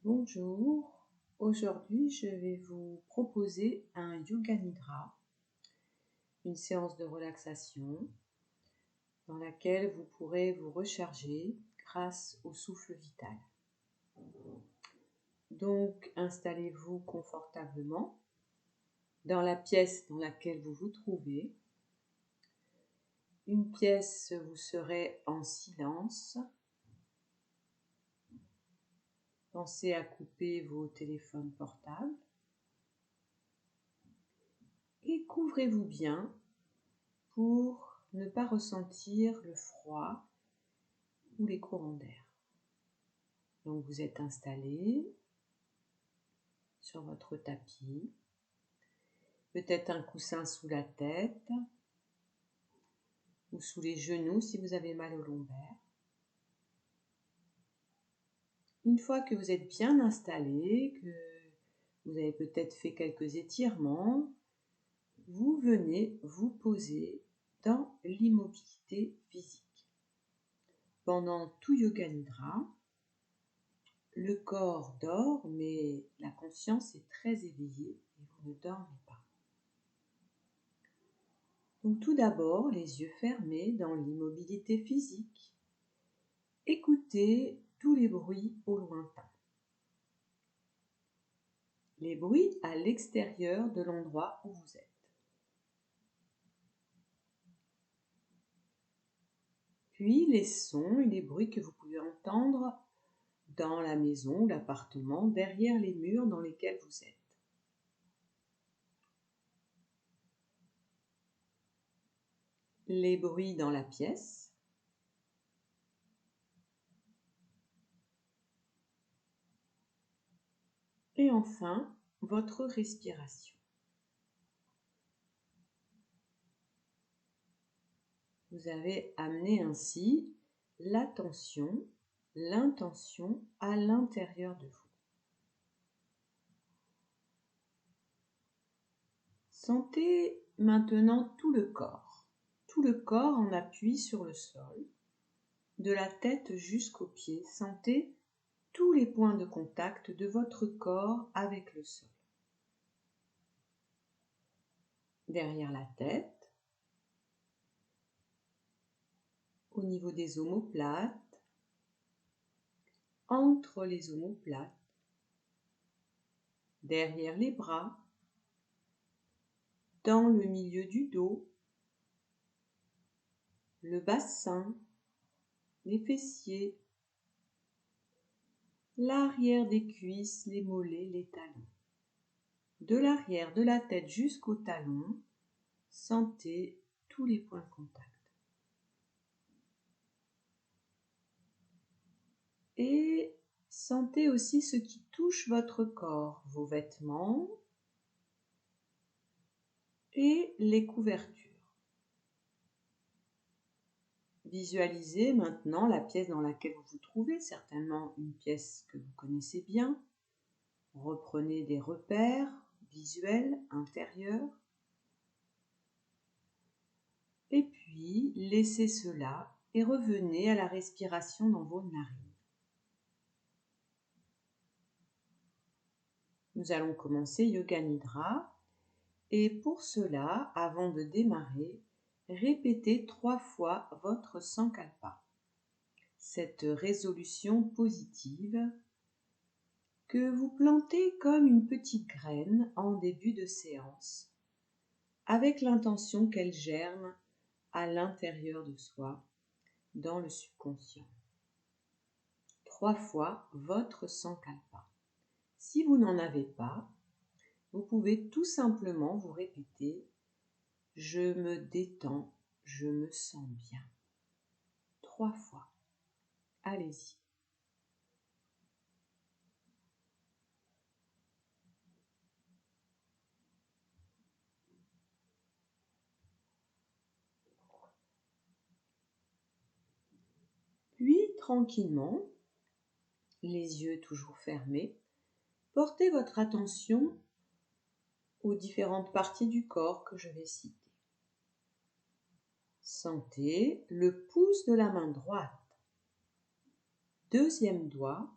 Bonjour, aujourd'hui je vais vous proposer un Yoga Nidra, une séance de relaxation dans laquelle vous pourrez vous recharger grâce au souffle vital. Donc installez-vous confortablement dans la pièce dans laquelle vous vous trouvez. Une pièce où vous serez en silence. Pensez à couper vos téléphones portables et couvrez-vous bien pour ne pas ressentir le froid ou les courants d'air. Donc vous êtes installé sur votre tapis, peut-être un coussin sous la tête ou sous les genoux si vous avez mal au lombaire. Une fois que vous êtes bien installé, que vous avez peut-être fait quelques étirements, vous venez vous poser dans l'immobilité physique. Pendant tout Yoga Nidra, le corps dort, mais la conscience est très éveillée et vous ne dormez pas. Donc tout d'abord, les yeux fermés dans l'immobilité physique. Écoutez tous les bruits au lointain. Les bruits à l'extérieur de l'endroit où vous êtes. Puis les sons et les bruits que vous pouvez entendre dans la maison ou l'appartement, derrière les murs dans lesquels vous êtes. Les bruits dans la pièce. Et enfin, votre respiration. Vous avez amené ainsi l'attention, l'intention à l'intérieur de vous. Sentez maintenant tout le corps en appui sur le sol, de la tête jusqu'aux pieds. Sentez tous les points de contact de votre corps avec le sol. Derrière la tête, au niveau des omoplates, entre les omoplates, derrière les bras, dans le milieu du dos, le bassin, les fessiers, l'arrière des cuisses, les mollets, les talons. De l'arrière de la tête jusqu'au talon, sentez tous les points de contact. Et sentez aussi ce qui touche votre corps, vos vêtements et les couvertures. Visualisez maintenant la pièce dans laquelle vous vous trouvez, certainement une pièce que vous connaissez bien. Reprenez des repères visuels intérieurs. Et puis, laissez cela et revenez à la respiration dans vos narines. Nous allons commencer Yoga Nidra. Et pour cela, avant de démarrer, répétez 3 fois votre Sankalpa. Cette résolution positive que vous plantez comme une petite graine en début de séance, avec l'intention qu'elle germe à l'intérieur de soi, dans le subconscient. 3 fois votre Sankalpa. Si vous n'en avez pas, vous pouvez tout simplement vous répéter « Je me détends, je me sens bien ». 3 fois. Allez-y. Puis, tranquillement, les yeux toujours fermés, portez votre attention aux différentes parties du corps que je vais citer. Sentez le pouce de la main droite, deuxième doigt,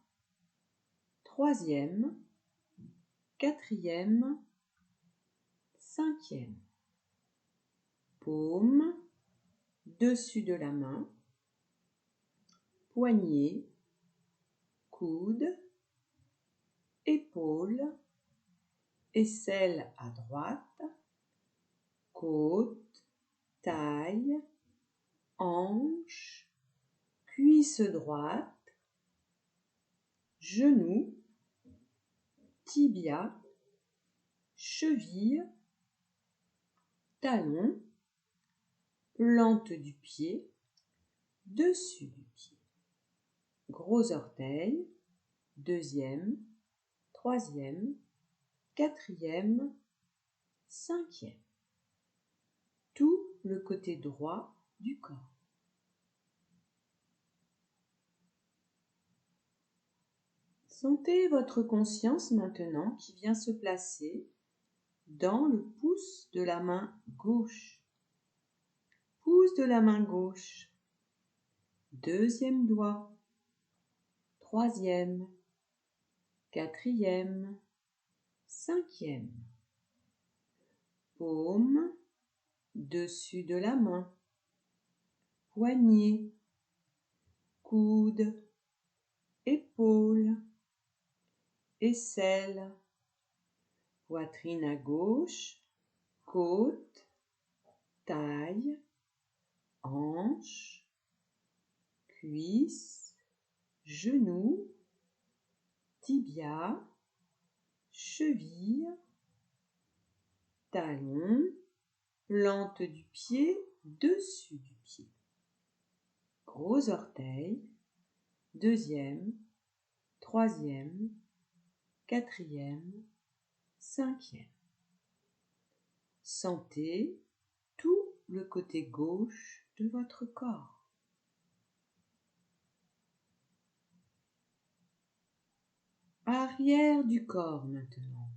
troisième, quatrième, cinquième. Paume, dessus de la main, poignet, coude, épaule, aisselle à droite, côte, taille, hanche, cuisse droite, genou, tibia, cheville, talon, plante du pied, dessus du pied, gros orteil, deuxième, troisième, quatrième, cinquième. Tout le côté droit du corps. Sentez votre conscience maintenant qui vient se placer dans le pouce de la main gauche. Pouce de la main gauche. Deuxième doigt. Troisième. Quatrième. Cinquième. Paume. Dessus de la main. Poignet. Coude. Épaule. Aisselle. Poitrine à gauche. Côte. Taille. Hanche. Cuisse. Genou. Tibia. Cheville. Talon. Plante du pied, dessus du pied. Gros orteil, deuxième, troisième, quatrième, cinquième. Sentez tout le côté gauche de votre corps. Arrière du corps maintenant.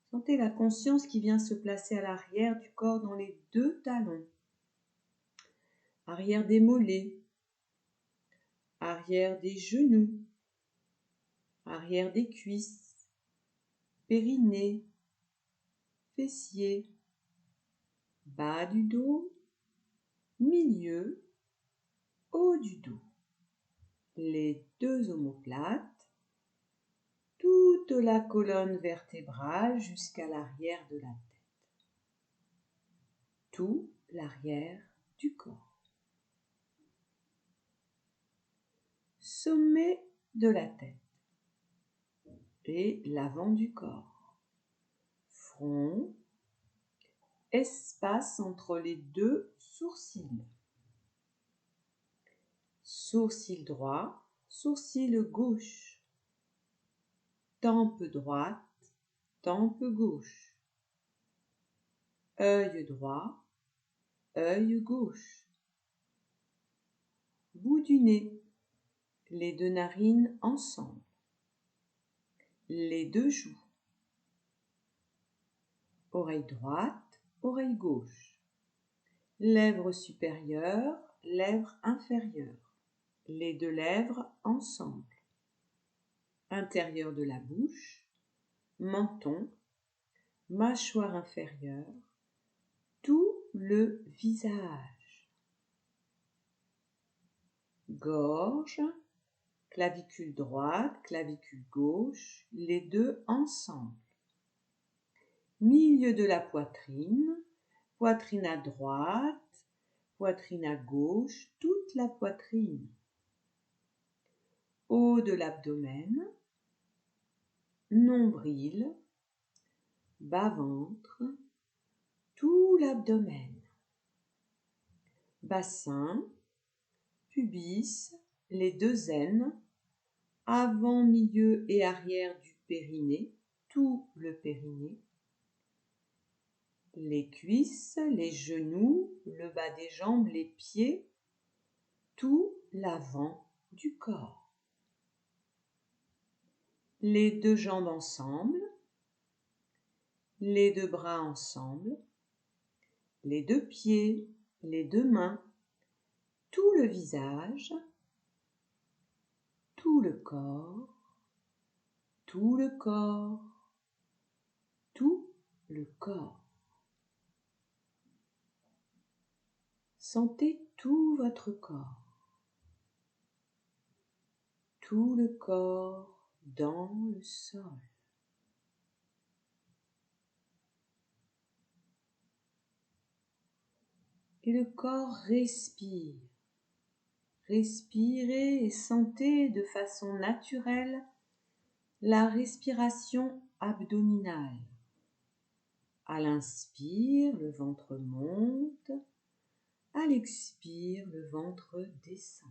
Sentez la conscience qui vient se placer à l'arrière du corps dans les deux talons. Arrière des mollets. Arrière des genoux. Arrière des cuisses. Périnée. Fessier. Bas du dos. Milieu. Haut du dos. Les deux omoplates. Toute la colonne vertébrale jusqu'à l'arrière de la tête. Tout l'arrière du corps. Sommet de la tête et l'avant du corps. Front, espace entre les deux sourcils. Sourcil droit, sourcil gauche. Tempe droite, tempe gauche. Œil droit, œil gauche. Bout du nez, les deux narines ensemble. Les deux joues. Oreille droite, oreille gauche. Lèvres supérieures, lèvres inférieures. Les deux lèvres ensemble. Intérieur de la bouche, menton, mâchoire inférieure, tout le visage. Gorge, clavicule droite, clavicule gauche, les deux ensemble. Milieu de la poitrine, poitrine à droite, poitrine à gauche, toute la poitrine. Haut de l'abdomen, nombril, bas-ventre, tout l'abdomen. Bassin, pubis, les deux aines, avant, milieu et arrière du périnée, tout le périnée. Les cuisses, les genoux, le bas des jambes, les pieds, tout l'avant du corps. Les deux jambes ensemble, les deux bras ensemble, les deux pieds, les deux mains, tout le visage, tout le corps, tout le corps, tout le corps. Sentez tout votre corps, tout le corps dans le sol. Et le corps respire. Respirez et sentez de façon naturelle la respiration abdominale. À l'inspire, le ventre monte. À l'expire, le ventre descend.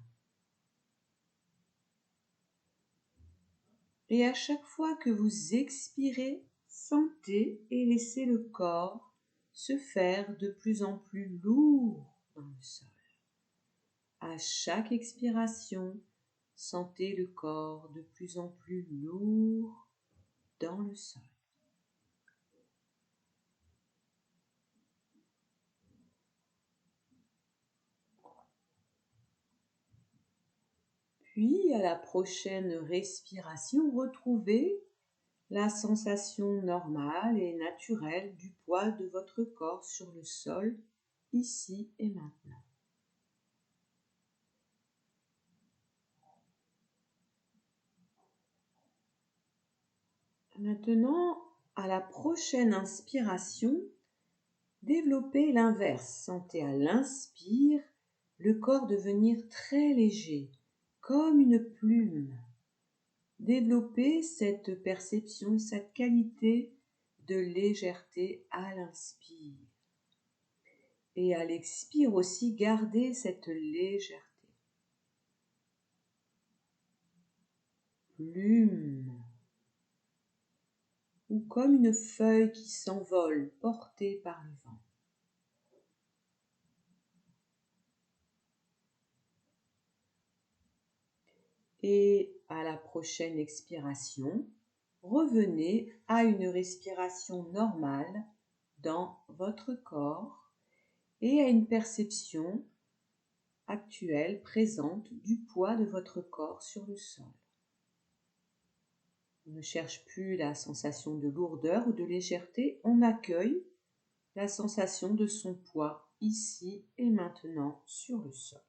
Et à chaque fois que vous expirez, sentez et laissez le corps se faire de plus en plus lourd dans le sol. À chaque expiration, sentez le corps de plus en plus lourd dans le sol. Puis, à la prochaine respiration, retrouvez la sensation normale et naturelle du poids de votre corps sur le sol, ici et maintenant. Maintenant, à la prochaine inspiration, développez l'inverse. Sentez à l'inspire le corps devenir très léger, comme une plume. Développez cette perception et cette qualité de légèreté à l'inspire. Et à l'expire aussi, gardez cette légèreté. Plume. Ou comme une feuille qui s'envole, portée par le vent. Et à la prochaine expiration, revenez à une respiration normale dans votre corps et à une perception actuelle, présente, du poids de votre corps sur le sol. On ne cherche plus la sensation de lourdeur ou de légèreté, on accueille la sensation de son poids ici et maintenant sur le sol.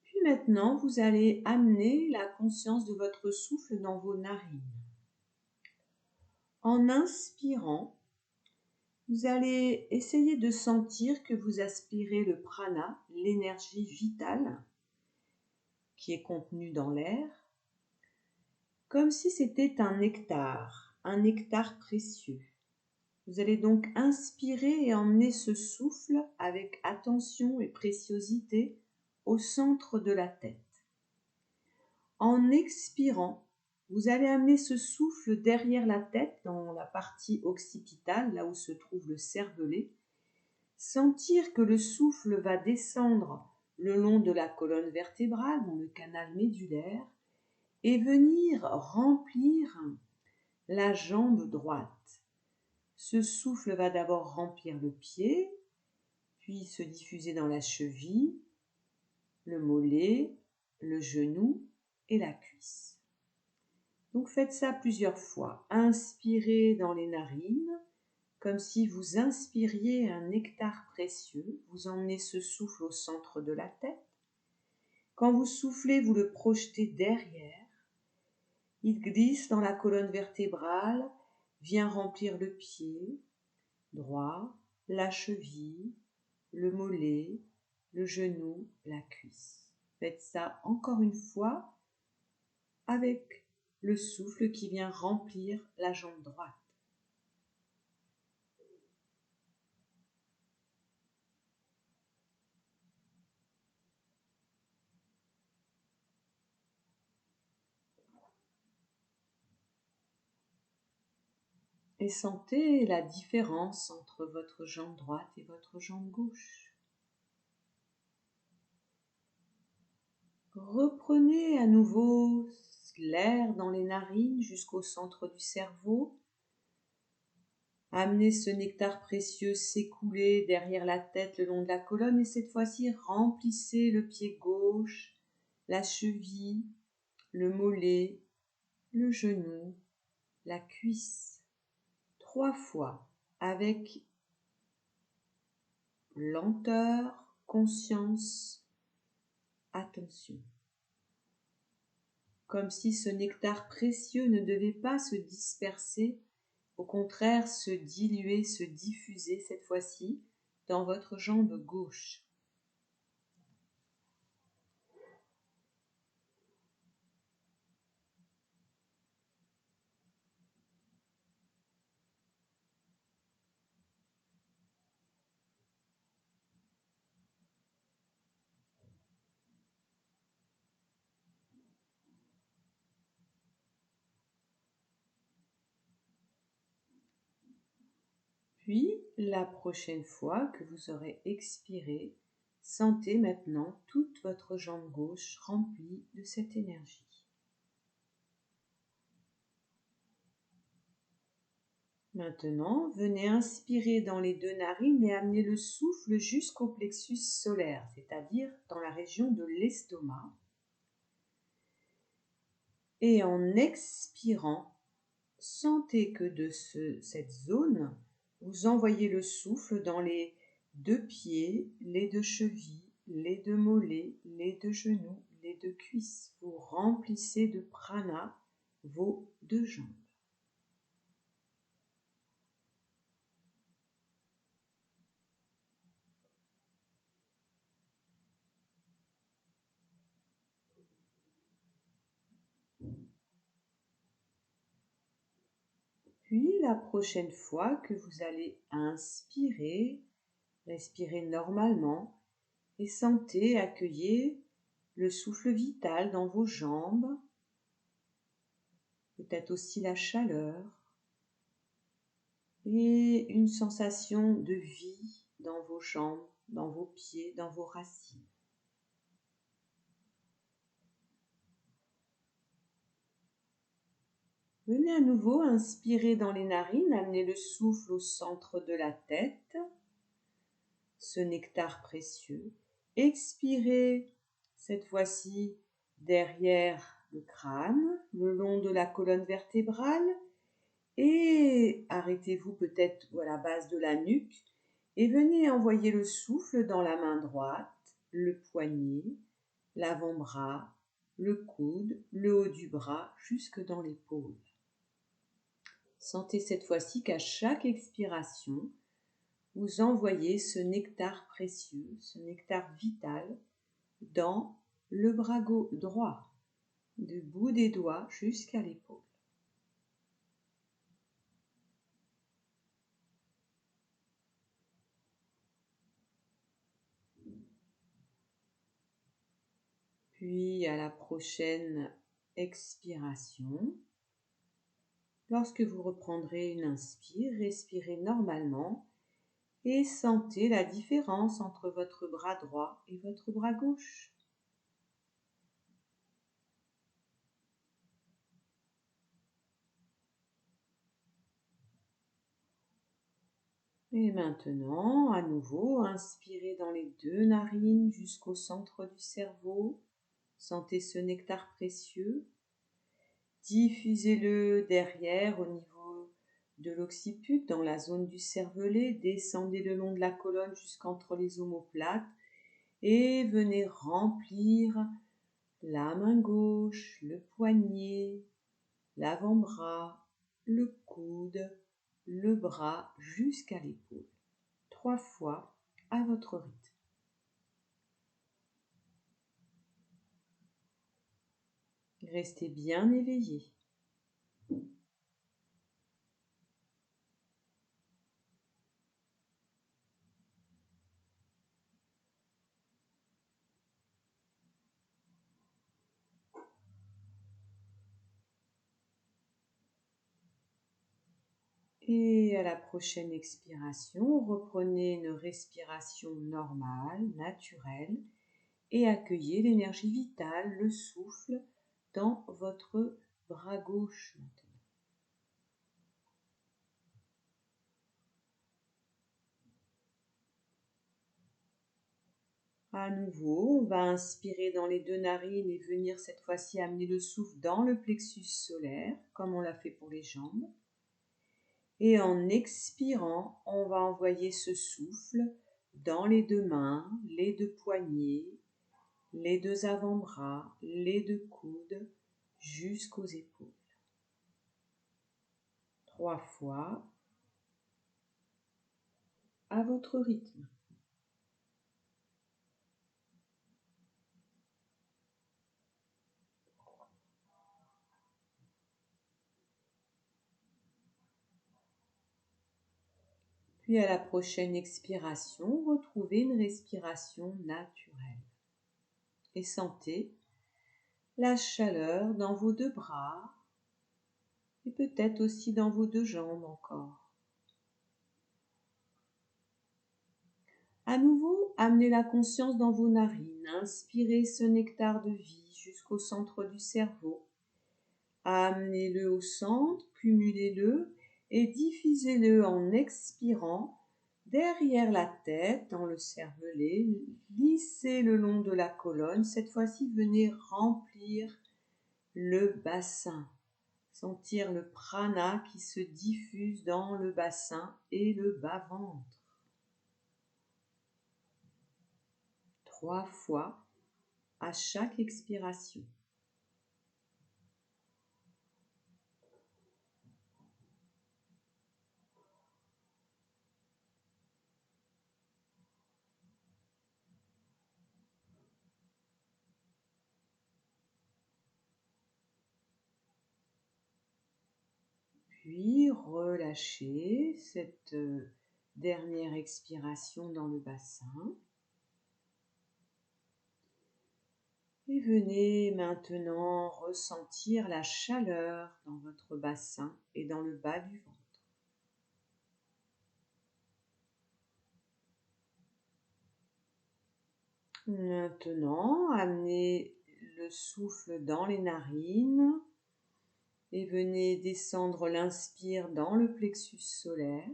Puis maintenant, vous allez amener la conscience de votre souffle dans vos narines. En inspirant, vous allez essayer de sentir que vous aspirez le prana, l'énergie vitale qui est contenue dans l'air, comme si c'était un nectar précieux. Vous allez donc inspirer et emmener ce souffle avec attention et préciosité au centre de la tête. En expirant, vous allez amener ce souffle derrière la tête, dans la partie occipitale, là où se trouve le cervelet. Sentir que le souffle va descendre le long de la colonne vertébrale, dans le canal médulaire, et venir remplir la jambe droite. Ce souffle va d'abord remplir le pied, puis se diffuser dans la cheville, le mollet, le genou et la cuisse. Donc faites ça plusieurs fois. Inspirez dans les narines, comme si vous inspiriez un nectar précieux. Vous emmenez ce souffle au centre de la tête. Quand vous soufflez, vous le projetez derrière. Il glisse dans la colonne vertébrale, vient remplir le pied droit, la cheville, le mollet, le genou, la cuisse. Faites ça encore une fois avec le souffle qui vient remplir la jambe droite. Et sentez la différence entre votre jambe droite et votre jambe gauche. Reprenez à nouveau l'air dans les narines jusqu'au centre du cerveau. Amenez ce nectar précieux s'écouler derrière la tête le long de la colonne et cette fois-ci remplissez le pied gauche, la cheville, le mollet, le genou, la cuisse, 3 fois avec lenteur, conscience, attention. Comme si ce nectar précieux ne devait pas se disperser, au contraire se diluer, se diffuser cette fois-ci dans votre jambe gauche. Puis, la prochaine fois que vous aurez expiré, sentez maintenant toute votre jambe gauche remplie de cette énergie. Maintenant, venez inspirer dans les 2 narines et amener le souffle jusqu'au plexus solaire, c'est-à-dire dans la région de l'estomac. Et en expirant, sentez que de cette zone, vous envoyez le souffle dans les 2 pieds, les 2 chevilles, les 2 mollets, les 2 genoux, les 2 cuisses. Vous remplissez de prana vos 2 jambes. Puis la prochaine fois que vous allez inspirer, respirez normalement et sentez, accueillez le souffle vital dans vos jambes, peut-être aussi la chaleur et une sensation de vie dans vos jambes, dans vos pieds, dans vos racines. Venez à nouveau inspirer dans les narines, amenez le souffle au centre de la tête, ce nectar précieux. Expirez cette fois-ci derrière le crâne, le long de la colonne vertébrale et arrêtez-vous peut-être à la base de la nuque et venez envoyer le souffle dans la main droite, le poignet, l'avant-bras, le coude, le haut du bras jusque dans l'épaule. Sentez cette fois-ci qu'à chaque expiration, vous envoyez ce nectar précieux, ce nectar vital dans le bras droit, du bout des doigts jusqu'à l'épaule. Puis à la prochaine expiration, lorsque vous reprendrez une inspire, respirez normalement et sentez la différence entre votre bras droit et votre bras gauche. Et maintenant, à nouveau, inspirez dans les 2 narines jusqu'au centre du cerveau. Sentez ce nectar précieux. Diffusez-le derrière au niveau de l'occiput, dans la zone du cervelet. Descendez le long de la colonne jusqu'entre les omoplates et venez remplir la main gauche, le poignet, l'avant-bras, le coude, le bras jusqu'à l'épaule. 3 fois à votre rythme. Restez bien éveillé. Et à la prochaine expiration, reprenez une respiration normale, naturelle, et accueillez l'énergie vitale, le souffle, dans votre bras gauche maintenant. À nouveau, on va inspirer dans les 2 narines et venir cette fois-ci amener le souffle dans le plexus solaire, comme on l'a fait pour les jambes. Et en expirant, on va envoyer ce souffle dans les 2 mains, les 2 poignets, les 2 avant-bras, les 2 coudes, jusqu'aux épaules. 3 fois, à votre rythme. Puis à la prochaine expiration, retrouvez une respiration naturelle. Et sentez la chaleur dans vos 2 bras et peut-être aussi dans vos 2 jambes encore. À nouveau, amenez la conscience dans vos narines. Inspirez ce nectar de vie jusqu'au centre du cerveau. Amenez-le au centre, cumulez-le et diffusez-le en expirant derrière la tête, dans le cervelet. Lissez le long de la colonne. Cette fois-ci, venez remplir le bassin. Sentir le prana qui se diffuse dans le bassin et le bas-ventre. 3 fois à chaque expiration. Puis relâchez cette dernière expiration dans le bassin. Et venez maintenant ressentir la chaleur dans votre bassin et dans le bas du ventre. Maintenant, amenez le souffle dans les narines et venez descendre l'inspire dans le plexus solaire.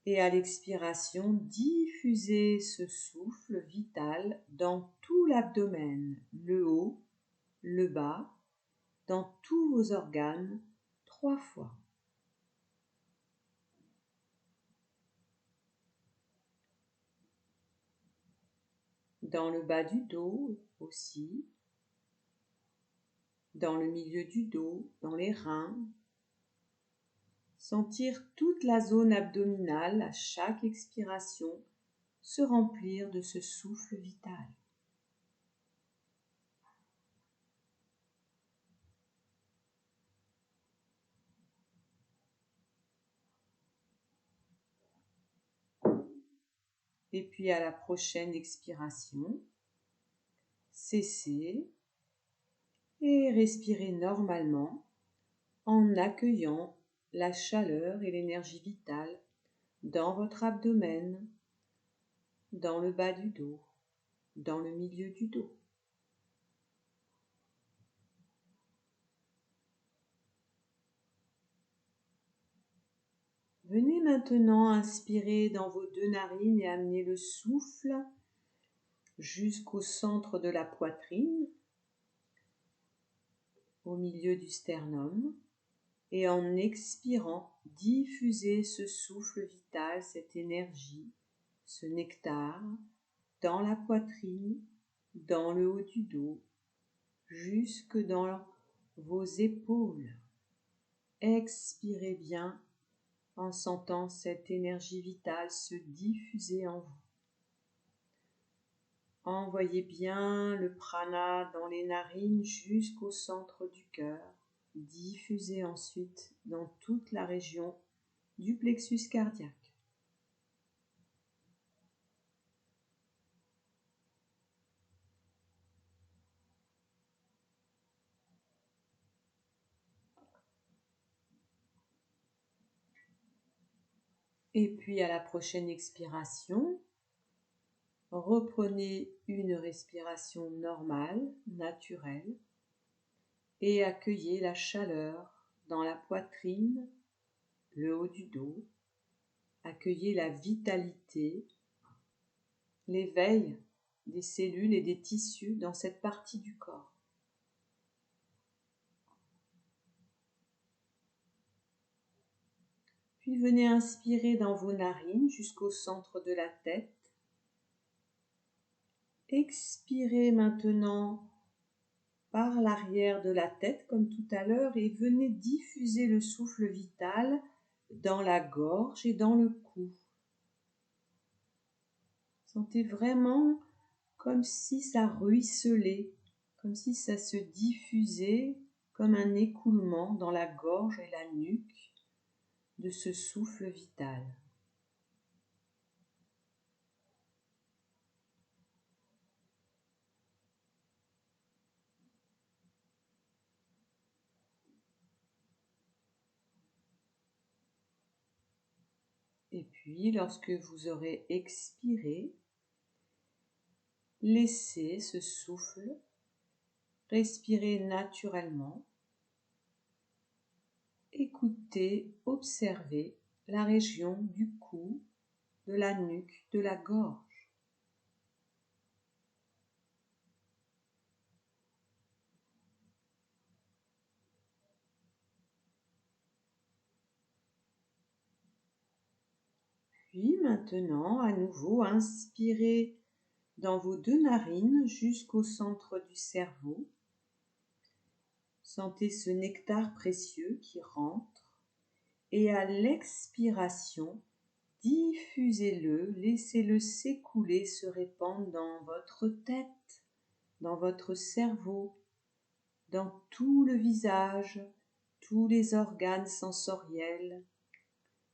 Et à l'expiration, diffusez ce souffle vital dans tout l'abdomen, le haut, le bas, dans tous vos organes, 3 fois. Dans le bas du dos aussi, dans le milieu du dos, dans les reins. Sentir toute la zone abdominale à chaque expiration se remplir de ce souffle vital. Et puis à la prochaine expiration, cessez et respirez normalement en accueillant la chaleur et l'énergie vitale dans votre abdomen, dans le bas du dos, dans le milieu du dos. Venez maintenant inspirer dans vos 2 narines et amener le souffle jusqu'au centre de la poitrine, au milieu du sternum. Et en expirant, diffusez ce souffle vital, cette énergie, ce nectar, dans la poitrine, dans le haut du dos, jusque dans vos épaules. Expirez bien en sentant cette énergie vitale se diffuser en vous. Envoyez bien le prana dans les narines jusqu'au centre du cœur. Diffusez ensuite dans toute la région du plexus cardiaque. Et puis à la prochaine expiration, reprenez une respiration normale, naturelle, et accueillez la chaleur dans la poitrine, le haut du dos. Accueillez la vitalité l'éveil des cellules et des tissus dans cette partie du corps. Puis venez inspirer dans vos narines jusqu'au centre de la tête. Expirez maintenant par l'arrière de la tête comme tout à l'heure et venez diffuser le souffle vital dans la gorge et dans le cou. Sentez vraiment comme si ça ruisselait, comme si ça se diffusait comme un écoulement dans la gorge et la nuque de ce souffle vital. Et puis, lorsque vous aurez expiré, laissez ce souffle respirer naturellement. Écoutez, observez la région du cou, de la nuque, de la gorge. Puis maintenant, à nouveau, inspirez dans vos deux narines jusqu'au centre du cerveau. Sentez ce nectar précieux qui rentre et à l'expiration, diffusez-le, laissez-le s'écouler, se répandre dans votre tête, dans votre cerveau, dans tout le visage, tous les organes sensoriels,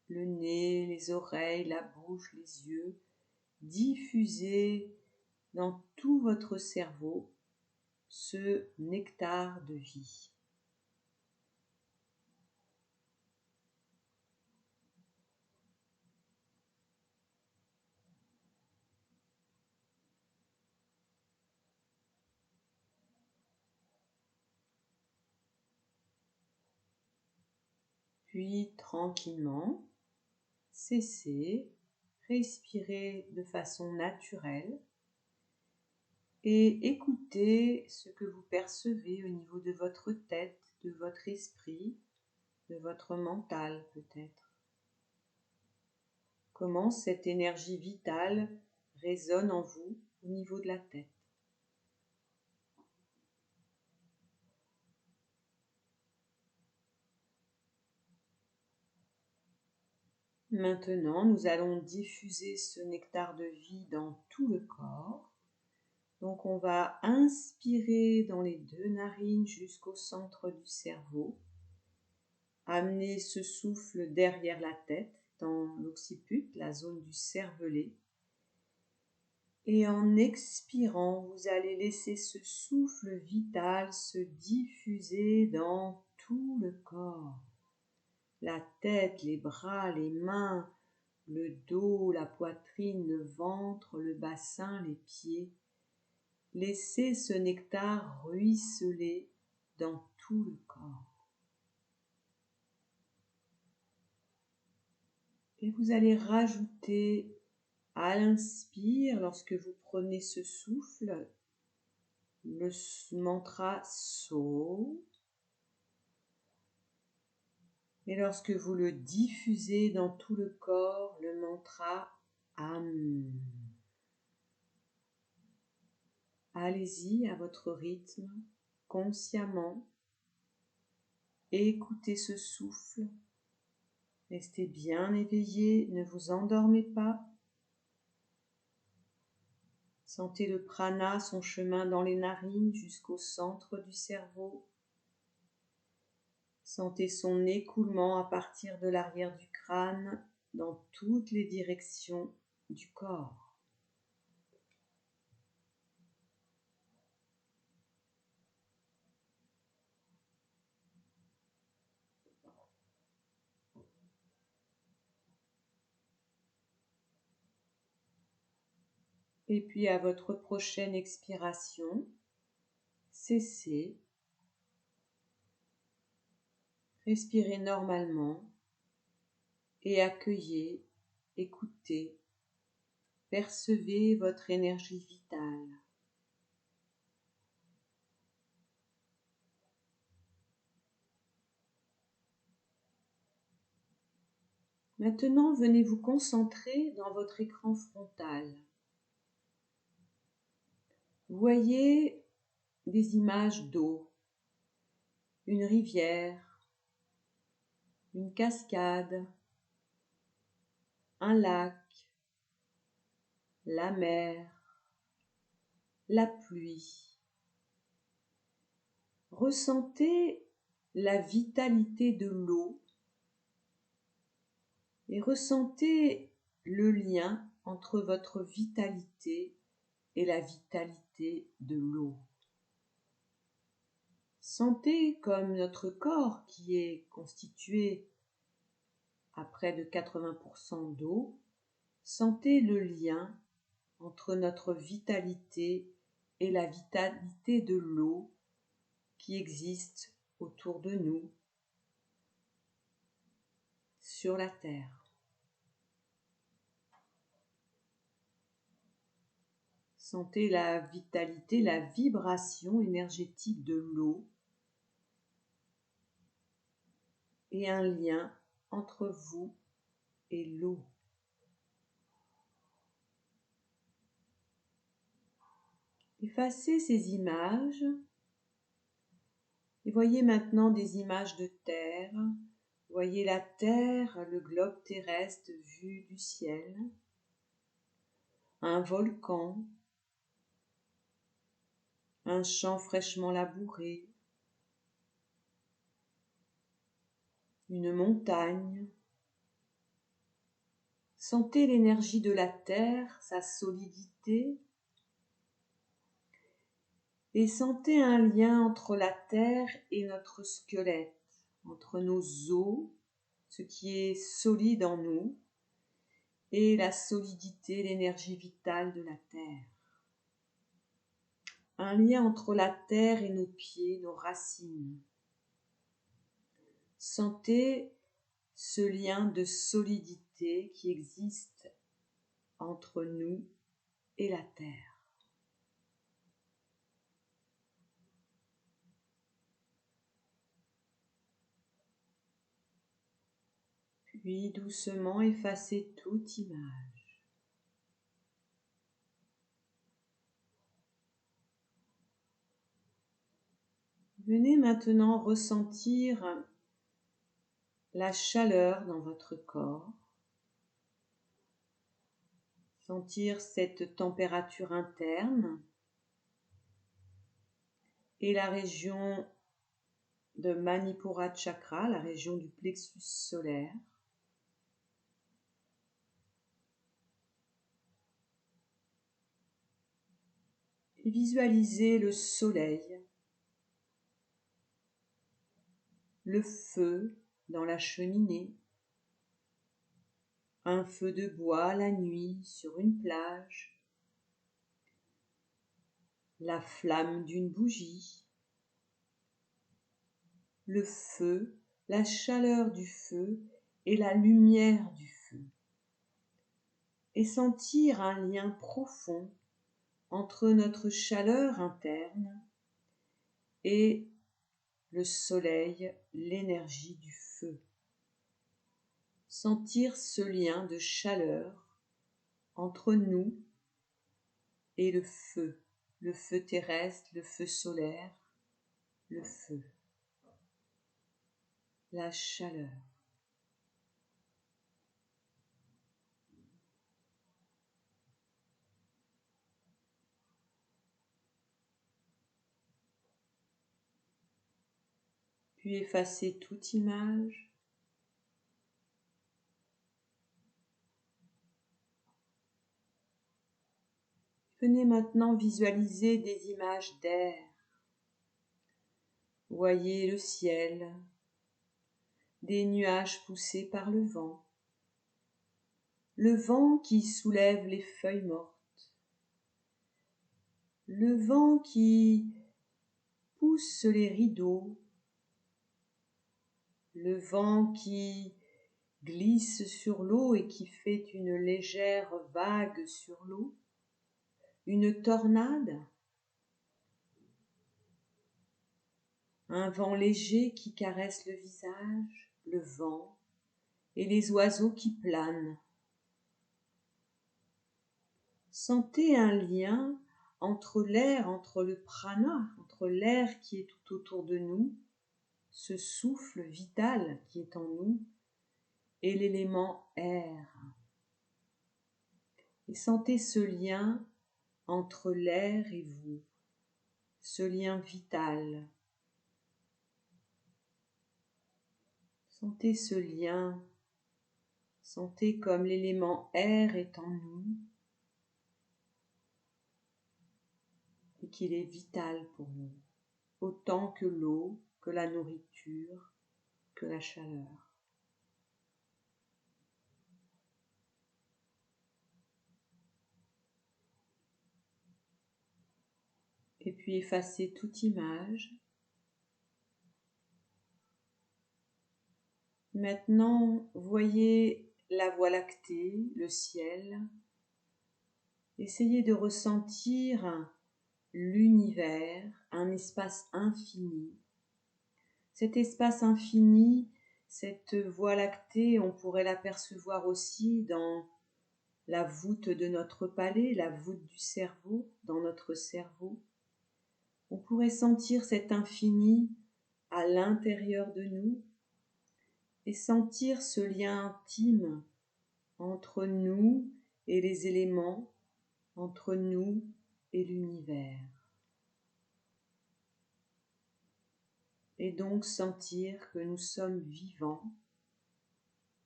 le nez, les oreilles, la bouche, les yeux. Diffusez dans tout votre cerveau ce nectar de vie. Puis tranquillement, cessez, respirez de façon naturelle et écoutez ce que vous percevez au niveau de votre tête, de votre esprit, de votre mental peut-être. Comment cette énergie vitale résonne en vous au niveau de la tête. Maintenant, nous allons diffuser ce nectar de vie dans tout le corps. Donc, on va inspirer dans les deux narines jusqu'au centre du cerveau. Amener ce souffle derrière la tête, dans l'occiput, la zone du cervelet. Et en expirant, vous allez laisser ce souffle vital se diffuser dans tout le corps. La tête, les bras, les mains, le dos, la poitrine, le ventre, le bassin, les pieds. Laissez ce nectar ruisseler dans tout le corps. Et vous allez rajouter à l'inspire, lorsque vous prenez ce souffle, le mantra So. Et lorsque vous le diffusez dans tout le corps, le mantra Am. Allez-y à votre rythme, consciemment. Écoutez ce souffle. Restez bien éveillé, ne vous endormez pas. Sentez le prana, son chemin dans les narines jusqu'au centre du cerveau. Sentez son écoulement à partir de l'arrière du crâne dans toutes les directions du corps. Et puis à votre prochaine expiration, cessez, respirez normalement et accueillez, écoutez percevez votre énergie vitale. Maintenant, venez vous concentrer dans votre écran frontal. Voyez des images d'eau, une rivière, une cascade, un lac, la mer, la pluie. Ressentez la vitalité de l'eau et ressentez le lien entre votre vitalité et la vitalité de l'eau. Sentez comme notre corps, qui est constitué à près de 80% d'eau, sentez le lien entre notre vitalité et la vitalité de l'eau qui existe autour de nous, sur la terre. Sentez la vitalité, la vibration énergétique de l'eau et un lien entre vous et l'eau. Effacez ces images et voyez maintenant des images de terre. Voyez la terre, le globe terrestre vu du ciel, un volcan, un champ fraîchement labouré, une montagne. Sentez l'énergie de la terre, sa solidité, et sentez un lien entre la terre et notre squelette, entre nos os, ce qui est solide en nous, et la solidité, l'énergie vitale de la terre. Un lien entre la terre et nos pieds, nos racines. Sentez ce lien de solidité qui existe entre nous et la terre. Puis doucement effacez toute image. Venez maintenant ressentir la chaleur dans votre corps, sentir cette température interne et la région de Manipura Chakra, la région du plexus solaire. Et visualisez le soleil, le feu dans la cheminée, un feu de bois la nuit sur une plage, la flamme d'une bougie, le feu, la chaleur du feu et la lumière du feu, et sentir un lien profond entre notre chaleur interne et le soleil, l'énergie du feu. Sentir ce lien de chaleur entre nous et le feu terrestre, le feu solaire, le feu, la chaleur. Puis effacez toute image. Venez maintenant visualiser des images d'air. Voyez le ciel, des nuages poussés par le vent qui soulève les feuilles mortes, le vent qui pousse les rideaux, le vent qui glisse sur l'eau et qui fait une légère vague sur l'eau, une tornade, un vent léger qui caresse le visage, le vent et les oiseaux qui planent. Sentez un lien entre l'air, entre le prana, entre l'air qui est tout autour de nous, ce souffle vital qui est en nous, et l'élément air. Et sentez ce lien entre l'air et vous, ce lien vital. Sentez ce lien, sentez comme l'élément air est en nous et qu'il est vital pour nous, autant que l'eau, que la nourriture, que la chaleur. Et puis effacez toute image. Maintenant, voyez la Voie lactée, le ciel. Essayez de ressentir l'univers, un espace infini. Cet espace infini, cette Voie lactée, on pourrait l'apercevoir aussi dans la voûte de notre palais, la voûte du cerveau, dans notre cerveau. On pourrait sentir cet infini à l'intérieur de nous et sentir ce lien intime entre nous et les éléments, entre nous et l'univers. Et donc sentir que nous sommes vivants,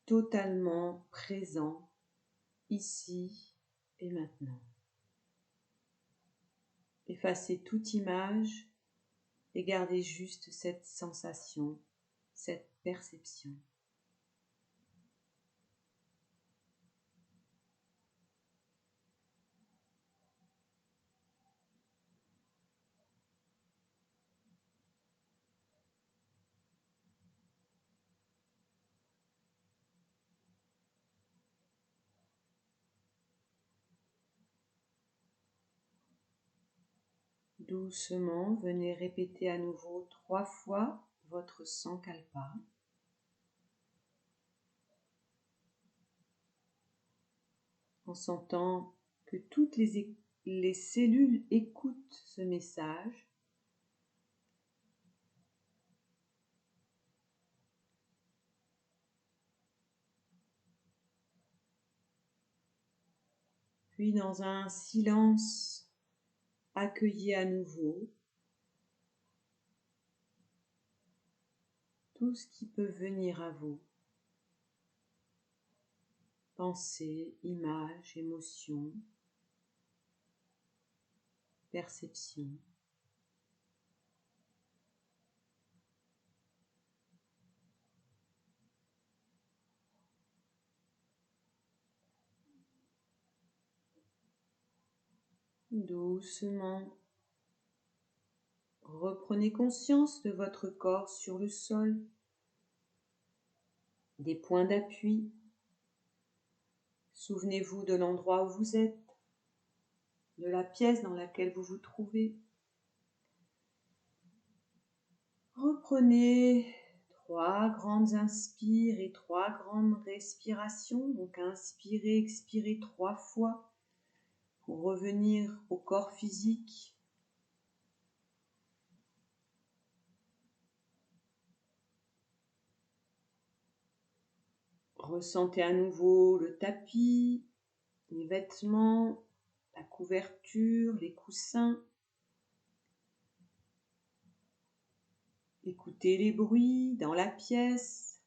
totalement présents, ici et maintenant. Effacez toute image et gardez juste cette sensation, cette perception. Doucement, venez répéter à nouveau 3 fois votre Sankalpa. En sentant que toutes les cellules écoutent ce message. Puis dans un silence, accueillez à nouveau tout ce qui peut venir à vous. Pensée, images, émotions, perception. Doucement, reprenez conscience de votre corps sur le sol, des points d'appui. Souvenez-vous de l'endroit où vous êtes, de la pièce dans laquelle vous vous trouvez. Reprenez 3 grandes inspires et 3 grandes respirations. Donc inspirez, expirez 3 fois pour revenir au corps physique. Ressentez à nouveau le tapis, les vêtements, la couverture, les coussins. Écoutez les bruits dans la pièce,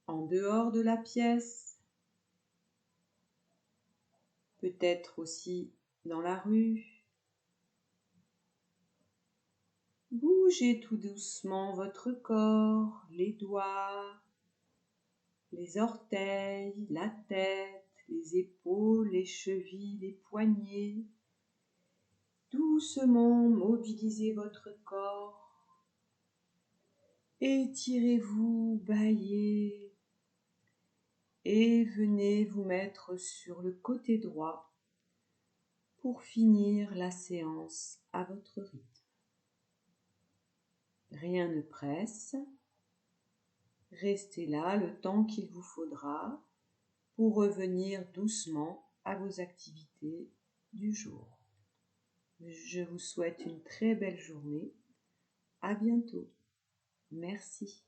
en dehors de la pièce, peut-être aussi dans la rue. Bougez tout doucement votre corps, les doigts, les orteils, la tête, les épaules, les chevilles, les poignets. Doucement mobilisez votre corps Étirez-vous, bâillez et venez vous mettre sur le côté droit pour finir la séance à votre rythme. Rien ne presse. Restez là le temps qu'il vous faudra pour revenir doucement à vos activités du jour. Je vous souhaite une très belle journée. À bientôt. Merci.